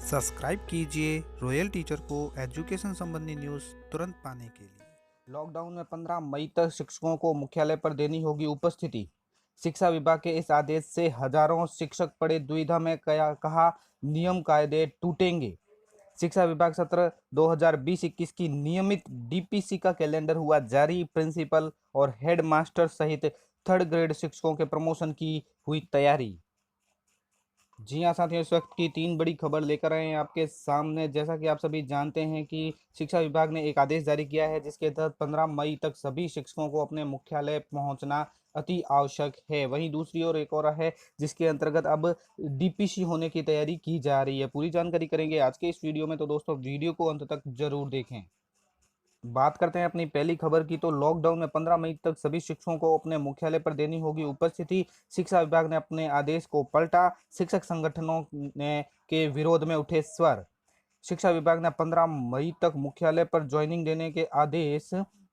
Subscribe कीजिए royal teacher को education संबंधी न्यूज़ तुरंत पाने के लिए। लॉकडाउन में 15 मई तक शिक्षकों को मुख्यालय पर देनी होगी उपस्थिति। शिक्षा विभाग के इस आदेश से हजारों शिक्षक पड़े दुविधा में, कहा नियम कायदे टूटेंगे। शिक्षा विभाग सत्र 2020-21 की नियमित डीपीसी का कैलेंडर हुआ जारी। प्रिंसिपल और हेड मास्टर सहित थर्ड ग्रेड शिक्षकों के प्रमोशन की हुई तैयारी। जी हाँ साथियों, इस वक्त की तीन बड़ी खबर लेकर आए हैं आपके सामने। जैसा कि आप सभी जानते हैं कि शिक्षा विभाग ने एक आदेश जारी किया है जिसके तहत 15 मई तक सभी शिक्षकों को अपने मुख्यालय पहुंचना अति आवश्यक है। वहीं दूसरी ओर एक और है जिसके अंतर्गत अब डीपीसी होने की तैयारी की जा रही है। पूरी जानकारी करेंगे आज के इस वीडियो में, तो दोस्तों वीडियो को अंत तक जरूर देखें। बात करते हैं अपनी पहली खबर की, तो लॉकडाउन में 15 मई तक सभी शिक्षकों को अपने मुख्यालय पर देनी होगी उपस्थिति। शिक्षा विभाग ने अपने आदेश को पलटा। शिक्षक संगठनों ने के विरोध में उठे स्वर। शिक्षा विभाग ने 15 मई तक मुख्यालय पर ज्वाइनिंग देने के आदेश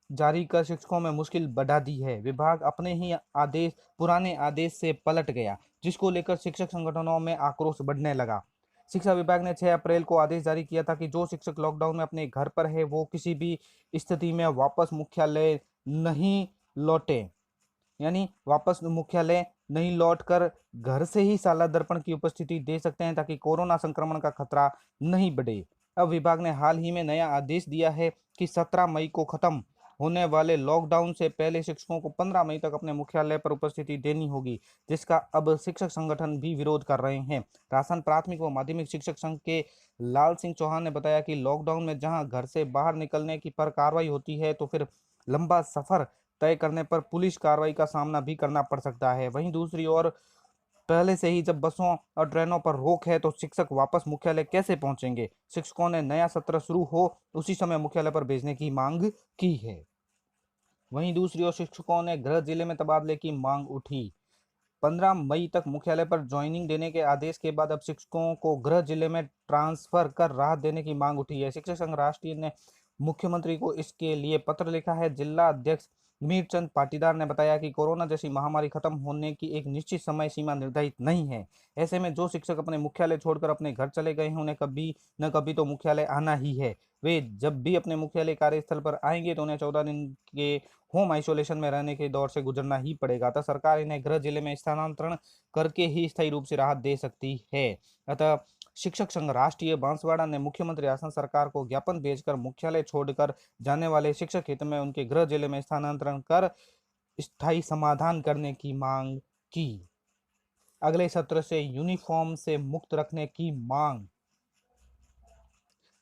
जारी कर शिक्षकों में मुश्किल बढ़ा दी है। विभाग अपने ही पुराने आदेश से पलट गया, जिसको लेकर शिक्षक संगठनों में आक्रोश बढ़ने लगा। शिक्षा विभाग ने 6 अप्रैल को आदेश जारी किया था कि जो शिक्षक लॉकडाउन में अपने घर पर है वो किसी भी स्थिति में वापस मुख्यालय नहीं लौटे, यानी वापस मुख्यालय नहीं लौटकर घर से ही शाला दर्पण की उपस्थिति दे सकते हैं ताकि कोरोना संक्रमण का खतरा नहीं बढ़े। अब विभाग ने हाल ही में नया आदेश दिया है कि 17 मई को खत्म होने वाले लॉकडाउन से पहले शिक्षकों को 15 मई तक अपने मुख्यालय पर उपस्थिति देनी होगी, जिसका अब शिक्षक संगठन भी विरोध कर रहे हैं। राजस्थान प्राथमिक व माध्यमिक शिक्षक संघ के लाल सिंह चौहान ने बताया कि लॉकडाउन में जहां घर से बाहर निकलने की पर कार्रवाई होती है, तो फिर लंबा सफर तय करने पर पुलिस कार्रवाई का सामना भी करना पड़ सकता है। वहीं दूसरी ओर पहले से ही जब बसों और ट्रेनों पर रोक है तो शिक्षक वापस मुख्यालय कैसे पहुंचेंगे। शिक्षकों ने नया सत्र शुरू हो उसी समय मुख्यालय पर भेजने की मांग की है। वहीं दूसरी ओर शिक्षकों ने गृह जिले में तबादले की मांग उठी। 15 मई तक मुख्यालय पर ज्वाइनिंग देने के आदेश के बाद अब शिक्षकों को गृह जिले में ट्रांसफर कर राहत देने की मांग उठी है। शिक्षक संघ राष्ट्रीय ने मुख्यमंत्री को इसके लिए पत्र लिखा है। जिला अध्यक्ष मीरचंद पाटीदार ने बताया कि कोरोना जैसी महामारी खत्म होने की एक निश्चित समय सीमा निर्धारित नहीं है। ऐसे में जो शिक्षक अपने मुख्यालय छोड़कर अपने घर चले गए हैं उन्हें कभी न कभी तो मुख्यालय आना ही है। वे जब भी अपने मुख्यालय कार्यस्थल पर आएंगे तो उन्हें 14 दिन के होम आइसोलेशन में रहने के दौर से गुजरना ही पड़ेगा। अतः सरकार इन्हें गृह जिले में स्थानांतरण करके ही स्थायी रूप से राहत दे सकती है। अतः शिक्षक संघ राष्ट्रीय बांसवाड़ा ने मुख्यमंत्री आसन सरकार को ज्ञापन भेजकर मुख्यालय छोड़कर जाने वाले शिक्षक हित में उनके गृह जिले में स्थानांतरण कर स्थायी समाधान करने की मांग की। अगले सत्र से यूनिफॉर्म से मुक्त रखने की मांग।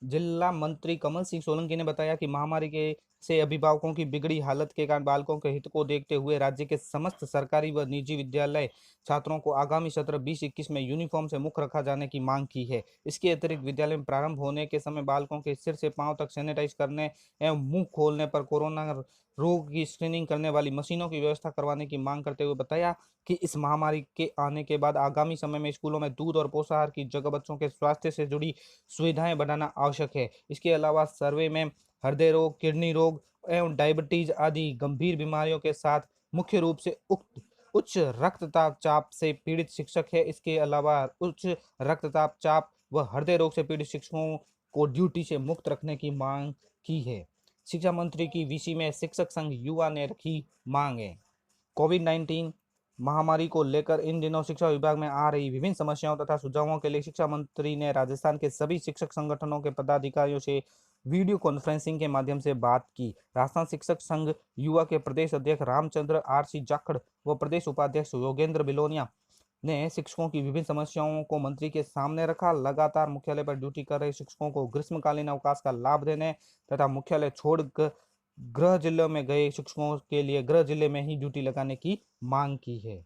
जिला मंत्री कमल सिंह सोलंकी ने बताया कि महामारी के से अभिभावकों की बिगड़ी हालत के कारण बालकों के हित को देखते हुए राज्य के समस्त सरकारी व निजी विद्यालय छात्रों को आगामी सत्र 20-21 में यूनिफॉर्म से मुक्त रखा जाने की मांग की है। इसके अतिरिक्त विद्यालय में प्रारंभ होने के समय बालकों के सिर से पांव तक सैनिटाइज करने एवं मुंह खोलने पर कोरोना रोग की स्क्रीनिंग करने वाली मशीनों की व्यवस्था करवाने की मांग करते हुए बताया कि इस महामारी के आने के बाद आगामी समय में स्कूलों में दूध और पोषाहार की जगह बच्चों के स्वास्थ्य से जुड़ी सुविधाएं बढ़ाना आवश्यक है। इसके अलावा सर्वे में हृदय रोग, किडनी रोग एवं डायबिटीज आदि गंभीर बीमारियों के साथ मुख्य रूप से उच्च रक्तचाप चाप से पीड़ित शिक्षक है। इसके अलावा उच्च रक्तचाप चाप व हृदय रोग से पीड़ित शिक्षकों को ड्यूटी से मुक्त रखने की मांग की है। शिक्षा मंत्री की वीसी में शिक्षक संघ युवा ने रखी मांगे। कोविड-19 महामारी को लेकर इन दिनों शिक्षा विभाग में आ रही विभिन्न समस्याओं तथा सुझावों के लिए शिक्षा मंत्री ने राजस्थान के सभी शिक्षक संगठनों के पदाधिकारियों से वीडियो कॉन्फ्रेंसिंग के माध्यम से बात की। राजस्थान शिक्षक संघ युवा के प्रदेश अध्यक्ष रामचंद्र आरसी जाखड़ व प्रदेश उपाध्यक्ष योगेंद्र बिलोनिया ने शिक्षकों की विभिन्न समस्याओं को मंत्री के सामने रखा। लगातार मुख्यालय पर ड्यूटी कर रहे शिक्षकों को ग्रीष्मकालीन अवकाश का लाभ देने तथा मुख्यालय छोड़कर गृह जिलों में गए शिक्षकों के लिए गृह जिले में ही ड्यूटी लगाने की मांग की है।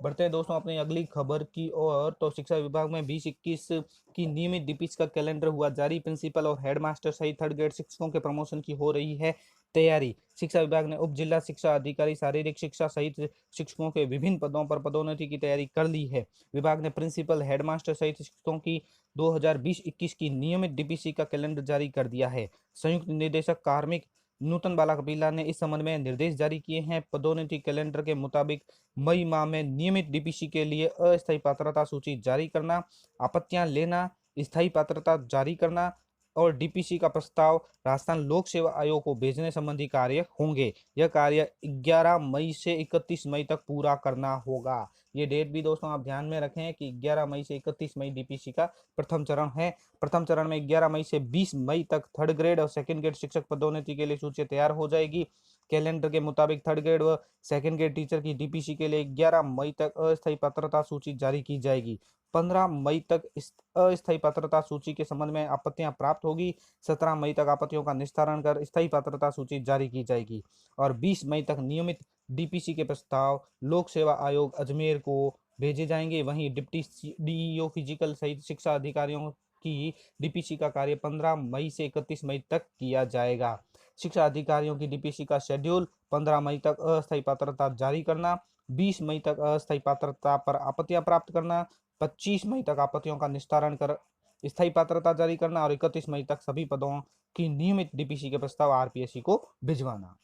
बढ़ते हैं दोस्तों अपनी अगली खबर की ओर, तो शिक्षा विभाग में 20-21 की नियमित डीपीसी का कैलेंडर हुआ जारी। प्रिंसिपल और हेडमास्टर सहित थर्ड ग्रेड शिक्षकों के प्रमोशन की हो रही है तैयारी। शिक्षा विभाग ने उप जिला शिक्षा अधिकारी, शारीरिक शिक्षा सहित शिक्षकों के विभिन्न पदों पर पदोन्नति की तैयारी कर ली है। विभाग ने प्रिंसिपल, हेडमास्टर सहित शिक्षकों की 2020-21 की नियमित डीपीसी का कैलेंडर जारी कर दिया है। संयुक्त निदेशक कार्मिक नूतन बाला कपिला ने इस संबंध में निर्देश जारी किए हैं। पदोन्नति कैलेंडर के मुताबिक मई माह में नियमित डीपीसी के लिए अस्थायी पात्रता सूची जारी करना, आपत्तियां लेना स्थायी पात्रता जारी करना और डीपीसी का प्रस्ताव राजस्थान लोक सेवा आयोग को भेजने संबंधी कार्य होंगे। यह कार्य 11 मई से 31 मई तक पूरा करना होगा। ये डेट भी दोस्तों आप ध्यान में रखें कि 11 मई से 31 मई डीपीसी का प्रथम चरण है। प्रथम चरण में 11 मई से 20 मई तक थर्ड ग्रेड और सेकंड ग्रेड शिक्षक पदोन्नति के लिए सूची तैयार हो जाएगी। कैलेंडर के मुताबिक थर्ड ग्रेड व सेकंड ग्रेड टीचर की डीपीसी के लिए 11 मई तक अस्थायी पात्रता सूची जारी की जाएगी। 15 मई तक इस अस्थायी पात्रता सूची के संबंध में आपत्तियां प्राप्त होगी। 17 मई तक आपत्तियों का निस्तारण कर स्थायी पात्रता सूची जारी की जाएगी और 20 मई तक नियमित डीपीसी के प्रस्ताव लोक सेवा आयोग अजमेर को भेजे जाएंगे। वहीं डिप्टी डीईओ फिजिकल सहित शिक्षा अधिकारियों की डीपीसी का कार्य 15 मई से 31 मई तक किया जाएगा। शिक्षा अधिकारियों की डीपीसी का शेड्यूल 15 मई तक अस्थायी पात्रता जारी करना, 20 मई तक अस्थायी पात्रता पर आपत्तियां प्राप्त करना, 25 मई तक आपत्तियों का निस्तारण कर स्थायी पात्रता जारी करना और 31 मई तक सभी पदों की नियमित डीपीसी के प्रस्ताव आरपीएससी को भिजवाना।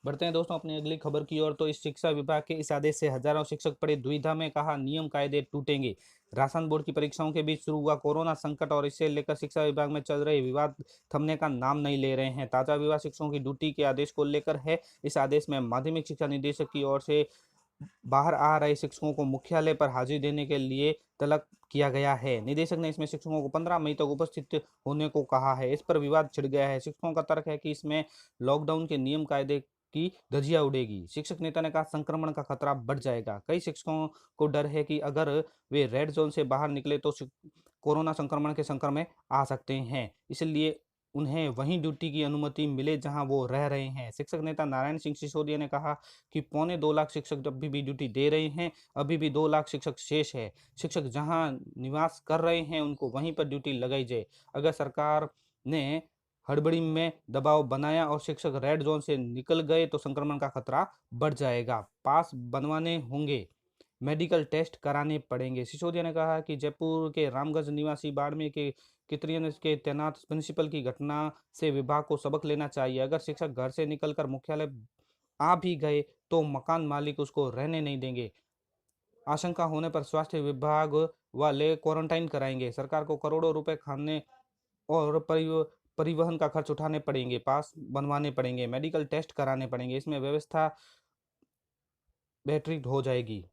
बढ़ते हैं दोस्तों अपनी अगली खबर की ओर। तो इस शिक्षा विभाग के इस आदेश से हजारों शिक्षक पड़े दुविधा में, कहा नियम कायदे टूटेंगे। राजस्थान बोर्ड की परीक्षाओं के बीच शुरू हुआ कोरोना संकट और इससे लेकर शिक्षा विभाग में चल रहे विवाद थमने का नाम नहीं ले रहे हैं। ताजा विवाद शिक्षकों की ड्यूटी के आदेश को लेकर है। इस आदेश में माध्यमिक शिक्षा निदेशक की ओर से बाहर आ रहे शिक्षकों को मुख्यालय पर हाजिरी देने के लिए तलब किया गया है। निदेशक ने इसमें शिक्षकों को 15 मई तक उपस्थित होने को कहा है। इस पर विवाद छिड़ गया है। शिक्षकों का तर्क है कि इसमें लॉकडाउन के नियम कायदे की धज्जियां उड़ेगी। शिक्षक नेता ने कहा संक्रमण का खतरा बढ़ जाएगा। कई शिक्षकों को डर है कि अगर वे रेड जोन से बाहर निकले तो कोरोना संक्रमण के संक्रमण में आ सकते हैं, इसलिए उन्हें वहीं ड्यूटी की अनुमति मिले जहां वो रह रहे हैं। शिक्षक नेता नारायण सिंह सिसोदिया ने कहा कि 2.25 लाख शिक्षक अभी भी ड्यूटी दे रहे हैं, अभी भी 2 लाख शिक्षक शेष है। शिक्षक जहां निवास कर रहे हैं उनको वहीं पर ड्यूटी लगाई जाए। अगर सरकार ने हड़बड़ी में दबाव बनाया और शिक्षक रेड जोन से निकल गए तो संक्रमण का खतरा बढ़ जाएगा। पास बनवाने होंगे, मेडिकल टेस्ट कराने पड़ेंगे। सिसोदिया ने कहा कि जयपुर के रामगंज निवासी बाड़मेर के कितरियन के तैनात प्रिंसिपल की घटना से विभाग को सबक लेना चाहिए। अगर शिक्षक घर से निकलकर मुख्यालय आ भी गए तो मकान मालिक उसको रहने नहीं देंगे। आशंका होने पर स्वास्थ्य विभाग वाले क्वारंटाइन कराएंगे। सरकार को करोड़ों रुपए खाने और परिवहन का खर्च उठाने पड़ेंगे, पास बनवाने पड़ेंगे, मेडिकल टेस्ट कराने पड़ेंगे। इसमें व्यवस्था बेहतरीन हो जाएगी,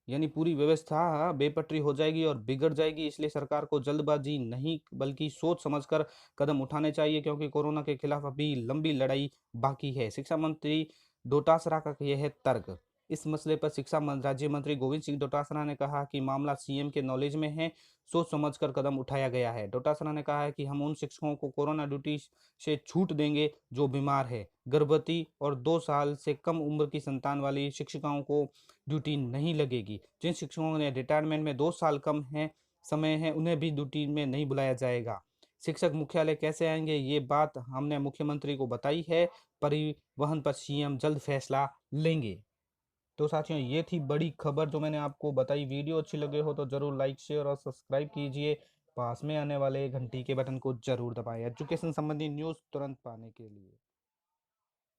यानी पूरी व्यवस्था बेपटरी हो जाएगी और बिगड़ जाएगी। इसलिए सरकार को जल्दबाजी नहीं बल्कि सोच समझकर कदम उठाने चाहिए, क्योंकि कोरोना के खिलाफ अभी लंबी लड़ाई बाकी है। शिक्षा मंत्री डोटासरा का यह है तर्क। इस मसले पर शिक्षा राज्य मंत्री गोविंद सिंह डोटासरा ने कहा कि मामला सीएम के नॉलेज में है, सोच समझकर कदम उठाया गया है। डोटासरा ने कहा है कि हम उन शिक्षकों को कोरोना ड्यूटी से छूट देंगे जो बीमार है, गर्भवती और 2 साल से कम उम्र की संतान वाली शिक्षिकाओं को ड्यूटी नहीं लगेगी। जिन शिक्षकों ने रिटायरमेंट में 2 साल कम है समय है उन्हें भी ड्यूटी में नहीं बुलाया जाएगा। शिक्षक मुख्यालय कैसे आएंगे ये बात हमने मुख्यमंत्री को बताई है। परिवहन पर सीएम जल्द फैसला लेंगे। तो साथियों ये थी बड़ी खबर जो मैंने आपको बताई। वीडियो अच्छी लगे हो तो जरूर लाइक शेयर और सब्सक्राइब कीजिए। पास में आने वाले घंटी के बटन को जरूर दबाएं एजुकेशन संबंधी न्यूज़ तुरंत पाने के लिए।